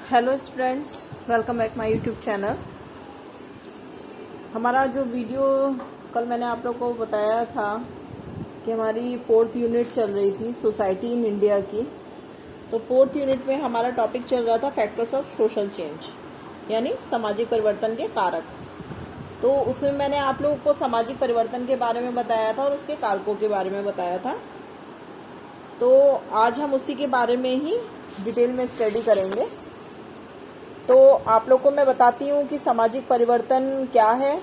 Hello students, welcome back my YouTube channel. हमारा जो video कल मैंने आप लोगों को बताया था कि हमारी 4th यूनिट चल रही थी सोसाइटी इन इंडिया की। तो 4th यूनिट में हमारा टॉपिक चल रहा था फैक्टर्स ऑफ सोशल चेंज, यानी सामाजिक परिवर्तन के कारक। तो उसमें मैंने आप लोगों को सामाजिक परिवर्तन के बारे में बताया था और उसके कारकों के बारे में बताया था। तो आज हम उसी के बारे में ही डिटेल में स्टडी करेंगे। तो आप लोग को मैं बताती हूँ कि सामाजिक परिवर्तन क्या है,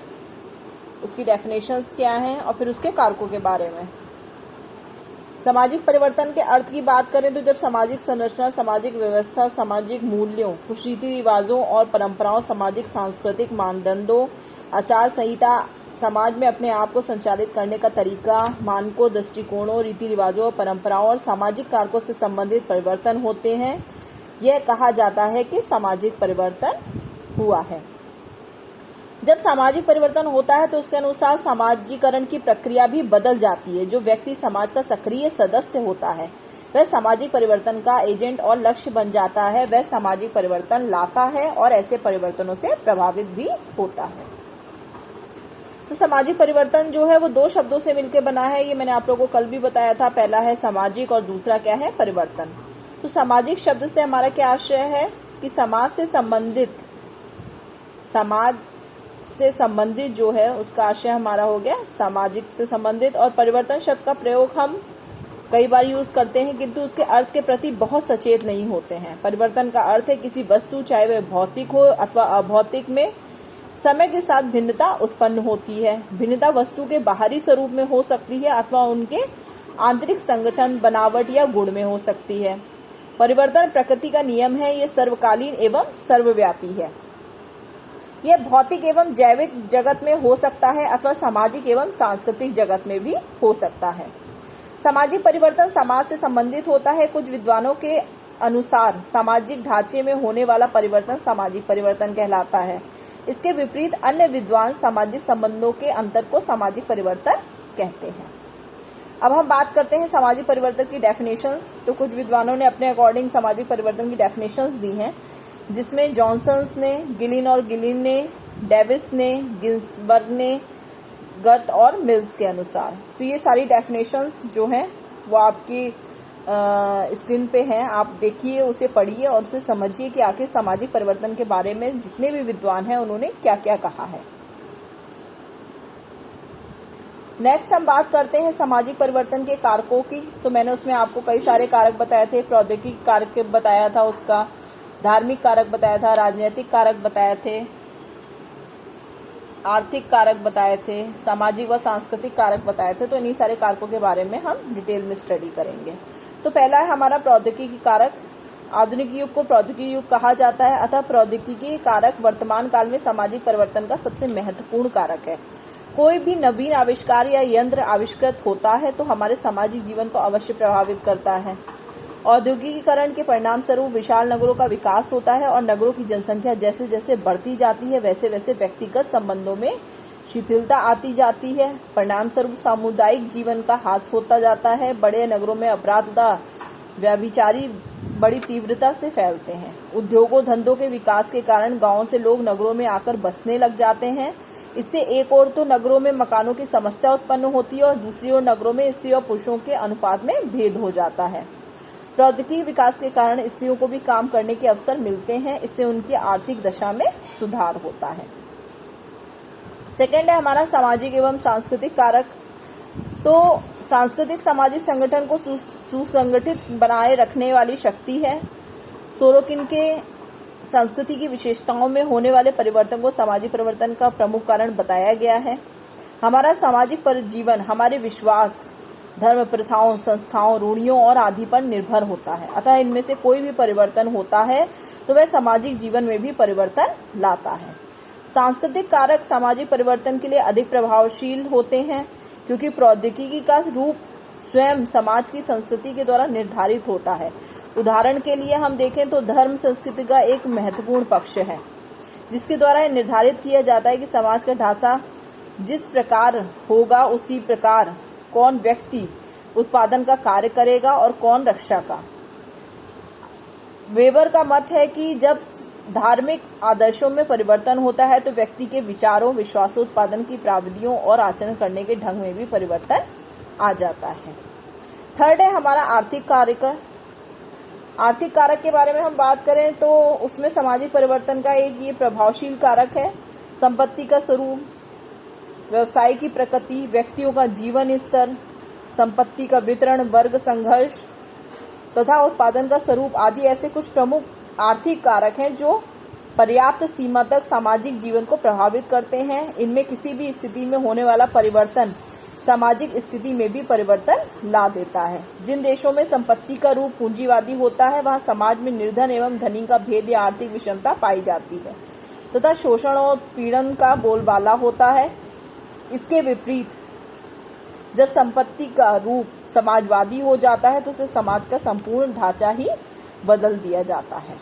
उसकी डेफिनेशंस क्या हैं और फिर उसके कारकों के बारे में। सामाजिक परिवर्तन के अर्थ की बात करें तो जब सामाजिक संरचना, सामाजिक व्यवस्था, सामाजिक मूल्यों, कुछ रीति रिवाजों और परंपराओं, सामाजिक सांस्कृतिक मानदंडों, आचार संहिता, समाज में अपने आप को संचालित करने का तरीका, मानकों, दृष्टिकोणों, रीति रिवाजों, परंपराओं और सामाजिक कारकों से संबंधित परिवर्तन होते हैं, यह कहा जाता है कि सामाजिक परिवर्तन हुआ है। जब सामाजिक परिवर्तन होता है तो उसके अनुसार समाजीकरण की प्रक्रिया भी बदल जाती है। जो व्यक्ति समाज का सक्रिय सदस्य होता है वह सामाजिक परिवर्तन का एजेंट और लक्ष्य बन जाता है। वह सामाजिक परिवर्तन लाता है और ऐसे परिवर्तनों से प्रभावित भी होता है। तो सामाजिक परिवर्तन जो है वो दो शब्दों से मिलकर बना है। ये मैंने आप लोगों को कल भी बताया था। पहला है सामाजिक और दूसरा क्या है, परिवर्तन। तो सामाजिक शब्द से हमारा क्या आशय है कि समाज से संबंधित जो है उसका आशय हमारा हो गया सामाजिक से संबंधित। और परिवर्तन शब्द का प्रयोग हम कई बार यूज करते हैं किंतु उसके अर्थ के प्रति बहुत सचेत नहीं होते हैं। परिवर्तन का अर्थ है किसी वस्तु, चाहे वह भौतिक हो अथवा अभौतिक, में समय के साथ भिन्नता उत्पन्न होती है। भिन्नता वस्तु के बाहरी स्वरूप में हो सकती है अथवा उनके आंतरिक संगठन, बनावट या गुण में हो सकती है। परिवर्तन प्रकृति का नियम है। ये सर्वकालीन एवं सर्वव्यापी है। यह भौतिक एवं जैविक जगत में हो सकता है अथवा सामाजिक एवं सांस्कृतिक जगत में भी हो सकता है। सामाजिक परिवर्तन समाज से संबंधित होता है। कुछ विद्वानों के अनुसार सामाजिक ढांचे में होने वाला परिवर्तन सामाजिक परिवर्तन कहलाता है। इसके विपरीत अन्य विद्वान सामाजिक संबंधों के अंतर को सामाजिक परिवर्तन कहते हैं। अब हम बात करते हैं सामाजिक परिवर्तन की डेफिनेशंस। तो कुछ विद्वानों ने अपने अकॉर्डिंग सामाजिक परिवर्तन की डेफिनेशंस दी हैं, जिसमें जॉनसन ने, गिलिन ने, डेविस ने, गिन्सबर्ग ने, गर्थ और मिल्स के अनुसार। तो ये सारी डेफिनेशंस जो हैं वो आपकी स्क्रीन पे हैं। आप देखिए, उसे पढ़िए और उसे समझिए कि आखिर सामाजिक परिवर्तन के बारे में जितने भी विद्वान हैं उन्होंने क्या क्या कहा है। नेक्स्ट हम बात करते हैं सामाजिक परिवर्तन के कारकों की। तो मैंने उसमें आपको कई सारे कारक बताए थे। प्रौद्योगिकी कारक बताया था, उसका धार्मिक कारक बताया था, राजनीतिक कारक बताए थे, आर्थिक कारक बताए थे, सामाजिक व सांस्कृतिक कारक बताए थे। तो इन्हीं सारे कारकों के बारे में हम डिटेल में स्टडी करेंगे। तो पहला है हमारा प्रौद्योगिकी कारक। आधुनिक युग को प्रौद्योगिकी युग कहा जाता है, अतः प्रौद्योगिकी कारक वर्तमान काल में सामाजिक परिवर्तन का सबसे महत्वपूर्ण कारक है। कोई भी नवीन आविष्कार या यंत्र आविष्कृत होता है तो हमारे सामाजिक जीवन को अवश्य प्रभावित करता है। औद्योगिकीकरण के परिणाम स्वरूप विशाल नगरों का विकास होता है और नगरों की जनसंख्या जैसे जैसे बढ़ती जाती है वैसे वैसे व्यक्तिगत संबंधों में शिथिलता आती जाती है। परिणाम स्वरूप सामुदायिक जीवन का ह्रास होता जाता है। बड़े नगरों में अपराध तथा व्यभिचारी बड़ी तीव्रता से फैलते हैं। उद्योगों धंधों के विकास के कारण गाँवों से लोग नगरों में आकर बसने लग जाते हैं। इससे एक ओर तो नगरों में मकानों की समस्या उत्पन्न होती है और दूसरी ओर नगरों में स्त्री और पुरुषों के अनुपात में भेद हो जाता है। प्रौद्योगिकी विकास के कारण स्त्रियों को भी काम करने के अवसर मिलते हैं। इससे उनकी आर्थिक दशा में सुधार होता है। सेकेंड है हमारा सामाजिक एवं सांस्कृतिक कारक। तो सांस्कृतिक सामाजिक संगठन को सुसंगठित बनाए रखने वाली शक्ति है। सोरोकिन के संस्कृति की विशेषताओं में होने वाले परिवर्तन को सामाजिक परिवर्तन का प्रमुख कारण बताया गया है। हमारा सामाजिक जीवन हमारे विश्वास, धर्म, प्रथाओं, संस्थाओं, रूढ़ियों और आदि पर निर्भर होता है। अतः इनमें से कोई भी परिवर्तन होता है तो वह सामाजिक जीवन में भी परिवर्तन लाता है। सांस्कृतिक कारक सामाजिक परिवर्तन के लिए अधिक प्रभावशील होते हैं क्योंकि प्रौद्योगिकी का रूप स्वयं समाज की संस्कृति के द्वारा निर्धारित होता है। उदाहरण के लिए हम देखें तो धर्म संस्कृति का एक महत्वपूर्ण पक्ष है, जिसके द्वारा यह निर्धारित किया जाता है कि समाज का ढांचा जिस प्रकार होगा उसी प्रकार कौन व्यक्ति उत्पादन का कार्य करेगा और कौन रक्षा का। वेबर का मत है कि जब धार्मिक आदर्शों में परिवर्तन होता है तो व्यक्ति के विचारों, विश्वासों, उत्पादन की प्रविधियों और आचरण करने के ढंग में भी परिवर्तन आ जाता है। थर्ड है हमारा आर्थिक कारक। आर्थिक कारक के बारे में हम बात करें तो उसमें सामाजिक परिवर्तन का एक ये प्रभावशील कारक है। संपत्ति का स्वरूप, व्यवसाय की प्रकृति, व्यक्तियों का जीवन स्तर, संपत्ति का वितरण, वर्ग संघर्ष तथा उत्पादन का स्वरूप आदि ऐसे कुछ प्रमुख आर्थिक कारक हैं जो पर्याप्त सीमा तक सामाजिक जीवन को प्रभावित करते हैं। इनमें किसी भी स्थिति में होने वाला परिवर्तन सामाजिक स्थिति में भी परिवर्तन ला देता है। जिन देशों में संपत्ति का रूप पूंजीवादी होता है वहाँ समाज में निर्धन एवं धनी का भेद या आर्थिक विषमता पाई जाती है तथा शोषण और पीड़न का बोलबाला होता है। इसके विपरीत जब संपत्ति का रूप समाजवादी हो जाता है तो उसे समाज का संपूर्ण ढांचा ही बदल दिया जाता है।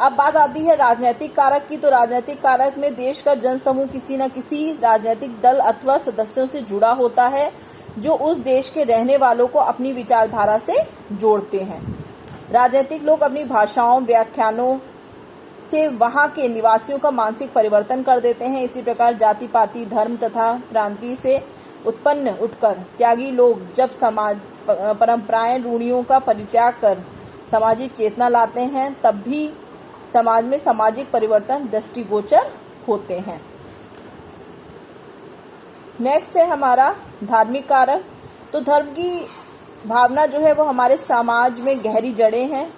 अब बात आती है राजनीतिक कारक की। तो राजनीतिक कारक में देश का जनसमूह किसी न किसी राजनीतिक दल अथवा सदस्यों से जुड़ा होता है जो उस देश के रहने वालों को अपनी विचारधारा से जोड़ते हैं। राजनीतिक लोग अपनी भाषाओं, व्याख्यानों से वहां के निवासियों का मानसिक परिवर्तन कर देते हैं। इसी प्रकार जाति पाति, धर्म तथा प्रांति से उत्पन्न उठकर त्यागी लोग जब समाज परंपराएं, रूढ़ियों का परित्याग कर सामाजिक चेतना लाते हैं तब भी समाज में सामाजिक परिवर्तन दृष्टिगोचर होते हैं। नेक्स्ट है हमारा धार्मिक कारक। तो धर्म की भावना जो है वो हमारे समाज में गहरी जड़ें हैं,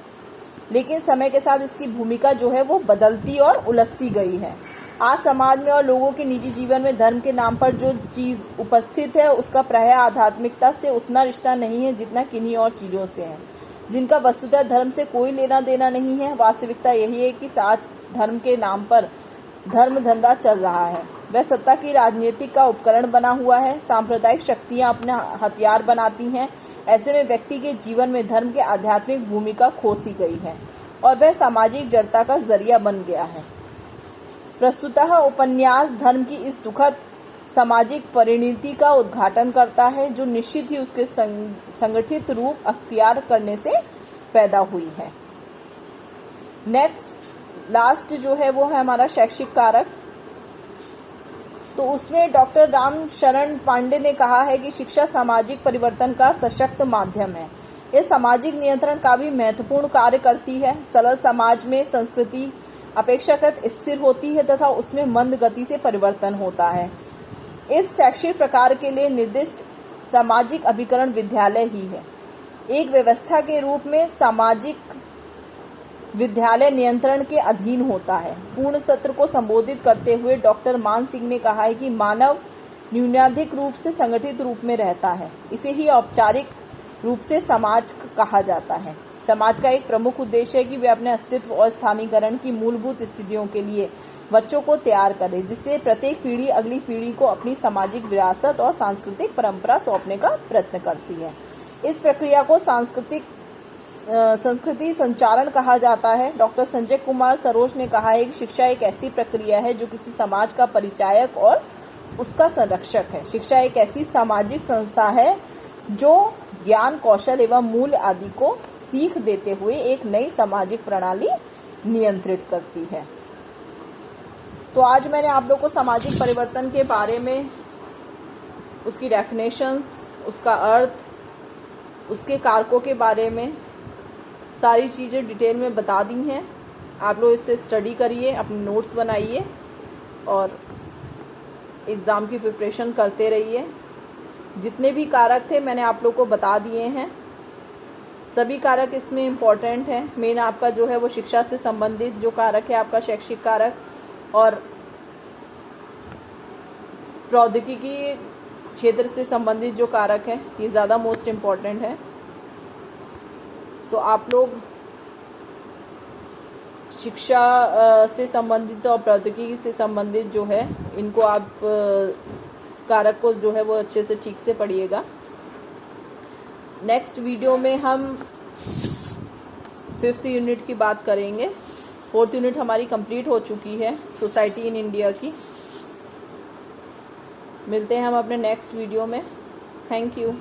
लेकिन समय के साथ इसकी भूमिका जो है वो बदलती और उलझती गई है। आज समाज में और लोगों के निजी जीवन में धर्म के नाम पर जो चीज उपस्थित है उसका प्राय आध्यात्मिकता से उतना रिश्ता नहीं है जितना किन्हीं और चीजों से है जिनका वस्तुतः धर्म से कोई लेना देना नहीं है। वास्तविकता यही है कि आज धर्म के नाम पर धर्म धंधा चल रहा है। वह सत्ता की राजनीति का उपकरण बना हुआ है। सांप्रदायिक शक्तियां अपने हथियार बनाती हैं। ऐसे में व्यक्ति के जीवन में धर्म के आध्यात्मिक भूमिका खो सी गई है और वह सामाजिक जड़ता का जरिया बन गया है। प्रस्तुतः उपन्यास धर्म की इस दुखद सामाजिक परिणति का उद्घाटन करता है जो निश्चित ही उसके संगठित रूप अख्तियार करने से पैदा हुई है। नेक्स्ट लास्ट जो है वो है हमारा शैक्षिक कारक। तो उसमें डॉक्टर राम शरण पांडे ने कहा है कि शिक्षा सामाजिक परिवर्तन का सशक्त माध्यम है। यह सामाजिक नियंत्रण का भी महत्वपूर्ण कार्य करती है। सरल समाज में संस्कृति अपेक्षाकृत स्थिर होती है तथा उसमें मंद गति से परिवर्तन होता है। इस शैक्षिक प्रकार के लिए निर्दिष्ट सामाजिक अभिकरण विद्यालय ही है। एक व्यवस्था के रूप में सामाजिक विद्यालय नियंत्रण के अधीन होता है। पूर्ण सत्र को संबोधित करते हुए डॉक्टर मान सिंह ने कहा है कि मानव न्यूनाधिक रूप से संगठित रूप में रहता है। इसे ही औपचारिक रूप से समाज कहा जाता है। समाज का एक प्रमुख उद्देश्य है कि वे अपने अस्तित्व और स्थानीकरण की मूलभूत स्थितियों के लिए बच्चों को तैयार करें, जिससे प्रत्येक पीढ़ी अगली पीढ़ी को अपनी सामाजिक विरासत और सांस्कृतिक परंपरा सौंपने का प्रयत्न करती है। इस प्रक्रिया को संस्कृति संचारण कहा जाता है। डॉक्टर संजय कुमार सरोज ने कहा है कि शिक्षा एक ऐसी प्रक्रिया है जो किसी समाज का परिचायक और उसका संरक्षक है। शिक्षा एक ऐसी सामाजिक संस्था है जो ज्ञान, कौशल एवं मूल्य आदि को सीख देते हुए एक नई सामाजिक प्रणाली नियंत्रित करती है। तो आज मैंने आप लोग को सामाजिक परिवर्तन के बारे में उसकी डेफिनेशंस, उसका अर्थ, उसके कारकों के बारे में सारी चीज़ें डिटेल में बता दी हैं। आप लोग इससे स्टडी करिए, अपने नोट्स बनाइए और एग्ज़ाम की प्रिपरेशन करते रहिए। जितने भी कारक थे मैंने आप लोग को बता दिए हैं। सभी कारक इसमें इम्पॉर्टेंट हैं। मेन आपका जो है वो शिक्षा से संबंधित जो कारक है आपका शैक्षिक कारक, और प्रौद्योगिकी क्षेत्र से संबंधित जो कारक है ये ज़्यादा मोस्ट इम्पॉर्टेंट है। तो आप लोग शिक्षा से संबंधित और प्रौद्योगिकी से संबंधित जो है इनको आप कारक को जो है वो अच्छे से ठीक से पढ़िएगा। नेक्स्ट वीडियो में हम 5th यूनिट की बात करेंगे। 4th यूनिट हमारी कंप्लीट हो चुकी है सोसाइटी इन इंडिया की। मिलते हैं हम अपने नेक्स्ट वीडियो में। Thank you.